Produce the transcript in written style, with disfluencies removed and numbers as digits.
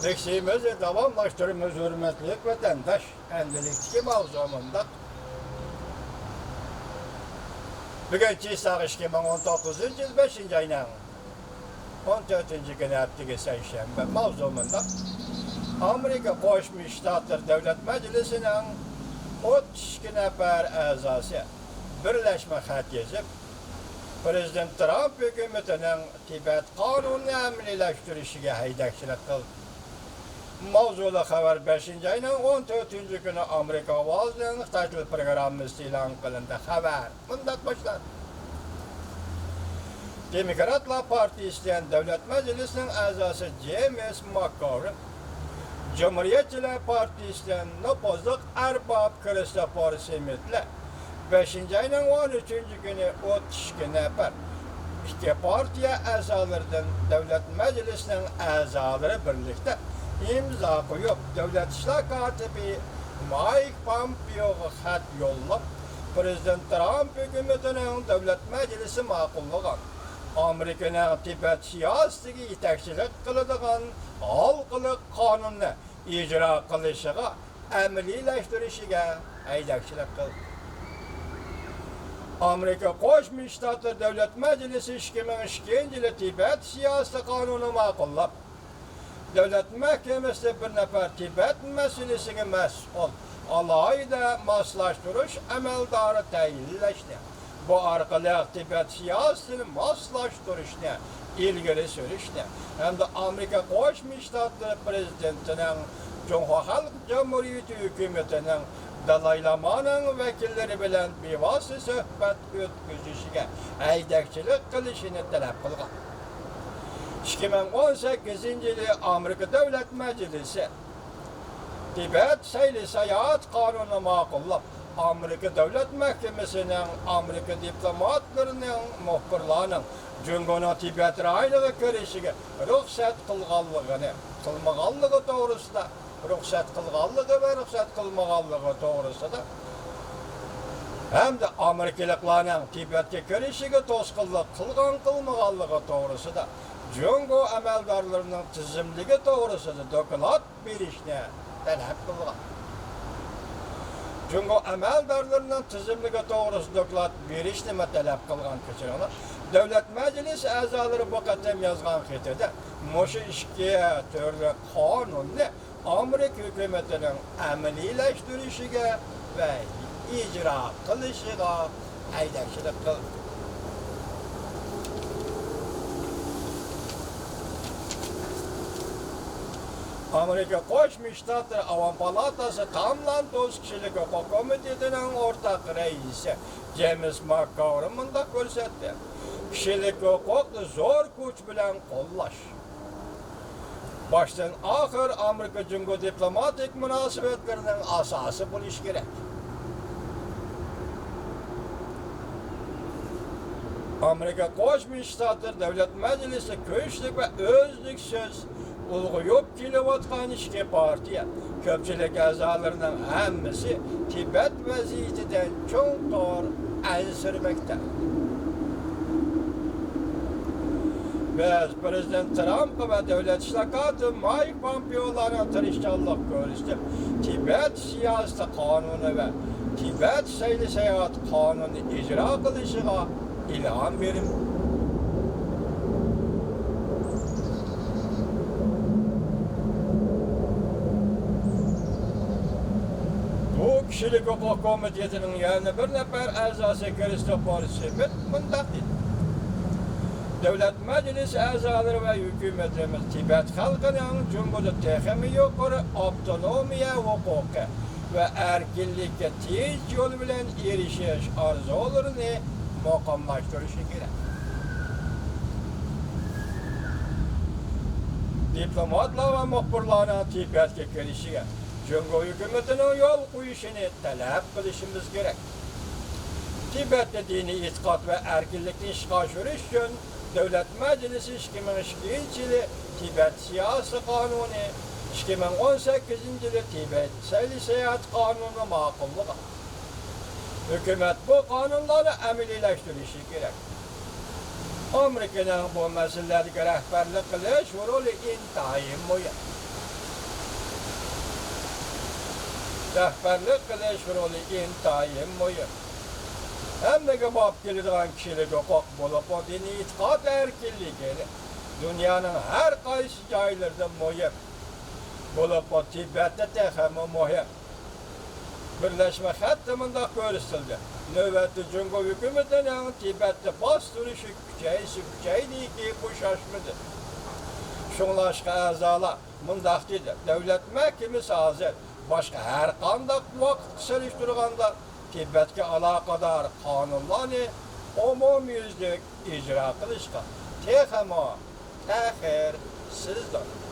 Eksiğimizi davamlaştırımız hürmetlik vatandaş. Endilikçi mavzumunda. Bugünkü sağış 2019 yıl 5. ayının 14. günü haftige seyşembe mavzumunda Amerika Koşmuş Ştatlar Devlet Meclisi'nin 32 nefer azası birleşme xat yazıp Prezident Trump hükümetinin Tibet kanununu əmliləşdirişige haydakçılık kıldı. Mavzulu haber 5. ayının 14. günü Amerika Ovazlığı'nın title programı ilan kılındı. Haber bundan başlar. Demokratlar Parti isteyen Devlet Meclisi'nin azası James McCarthy, Cumhuriyetçiler Parti isteyen Nopozluk Erbab Christopher Smith'le 5. ayının 13. günü 32 nefer iki partiye azalarından Devlet Meclisi'nin azaları birlikte imza koyup Devlet İşler Katibi Mike Pompeo'ya xat yollab Prezident Trump hükümetinin Devlet Meclisi maqullagan Amerika'nın Tibet siyasetiga yetakchilik qiladigan xalqlik qonunni ijro qilishiga amaliylashtirishiga haydakchilik qildi. Amerika Qo'shma Shtatlar Davlat Majlisi 2002 yılı Tibet siyasi qonuni ma'qullab, Davlat Mahkemesi bir nefer Tibet meselesiga mas'ul alohida moslashtirish amaldori tayinlashdi. Bu orqali Tibet siyasetini moslashtirishni ilgari surishdi. Hamda Amerika Qo'shma Shtatlar prezidentining Cumhur Halk Cumhuriyeti hükümetinin Dalai Lama'nın vekilleri bilen bevosita suhbat o'tkazishiga haydakchilik qilishini talab qilgan. 2018 yılı Amerika Devlet Meclisi Tibet sayli seyahat kanunu ma'qullab, Amerika Devlet Mahkemesi'nin Amerika diplomatlarının muhbirlarının Cungona Tibet rayoniga kirishiga ruxsat qilmaganligi to'g'risida ruxsat qilganligi ve ruxsat qilmaganligi to'g'risida hamda Amerikaliklarning Tibetga kirishiga to'sqinlik qilmaganligi to'g'risida Jungo amaldorlarining tizimligi to'g'risida doklad berishni talab qilgan. Jungo amaldorlarining tizimligi to'g'risida doklad berishni talab qilgan kechirlar. Devlet Meclisi a'zolari bu qatam yozgan xatida mushu ishga turli qonunni Amerika hükümetinin amaliylashtirishiga ve icra qilishiga haydakchilik qildi. Amerika Qo'shma Shtatlar Avam Palatasi Qonun kishilik huquq komitetining o'rtaq raisi James McCarthy bunda ko'rsatdi. Kishilik huquqni zo'r kuch bilan qo'llash baştan ahir Amerika Jungo diplomatik münasebetlerinin asası bo'lishi kerak. Amerika Qo'shma Shtatlar Davlat Majlisi kuchlik va o'zliksiz ulg'ayib kelayotgan ishki partiya ko'pchilik a'zolarining hammasi Tibet vaziyatidan cho'nqur ansirmoqda. Biz Prezident Trump ve Devlet İşler Katibi Mike Pompeo'ların tirishchanlik ko'rishdi. Tibet siyosati qonuni ve Tibet sayli seyahat qonuni ijro qilishiga ilhom berildi. Bu kishilik huquq komitetining yana bir nefer a'zosi Christopher Smith mundaq dedi. Devlet Meclisi a'zolari ve hükümetimiz Tibet xalqining Jungoda texmi yuqori avtonomiya huquqi ve erkinlikka tez yo'l bilan erishish orzularini muqimlashtirishi kerak. Diplomatlar ve muhbirlarning Tibetga kirishiga Jungo hükümetinin yo'l qo'yishini talab qilishimiz kerak. Tibet'te dini itiqad ve erkinlikni ishga oshirish uchun Devlet Meclisi 2002 yılı Tibet siyasi kanunu, 2018 yılı Tibet sayli seyahat kanunu ma'qullagan. Hükümet bu kanunları amaliylashtirişi kerak. Amerika'nın bu meselelerge rehberlik qilish rolü intayin muhim. rəhbərlik qilish roli intayin mühim. Hammaga borib keladigan kishilik huquq bo'lib, diniy e'tiqod erkinligi dunyoning har qaysi joylarida muhim bo'lib, Tibetda texmi muhim. Birleşme Xatımında ko'rsatildi. Növbətdə Cungo hökumətinin Tibetdə bastırışı küçəydiki bu şaşmıdır. Şunlaşqa əzalar mındaq dedi. Dövlət məhkəməsi hazır. Başqa hər qandaq vaqt qısalışdırğanda Tibetə əlaqədar qanunlarını umumyüzlük icra qilishqa texmo təxir sizdir.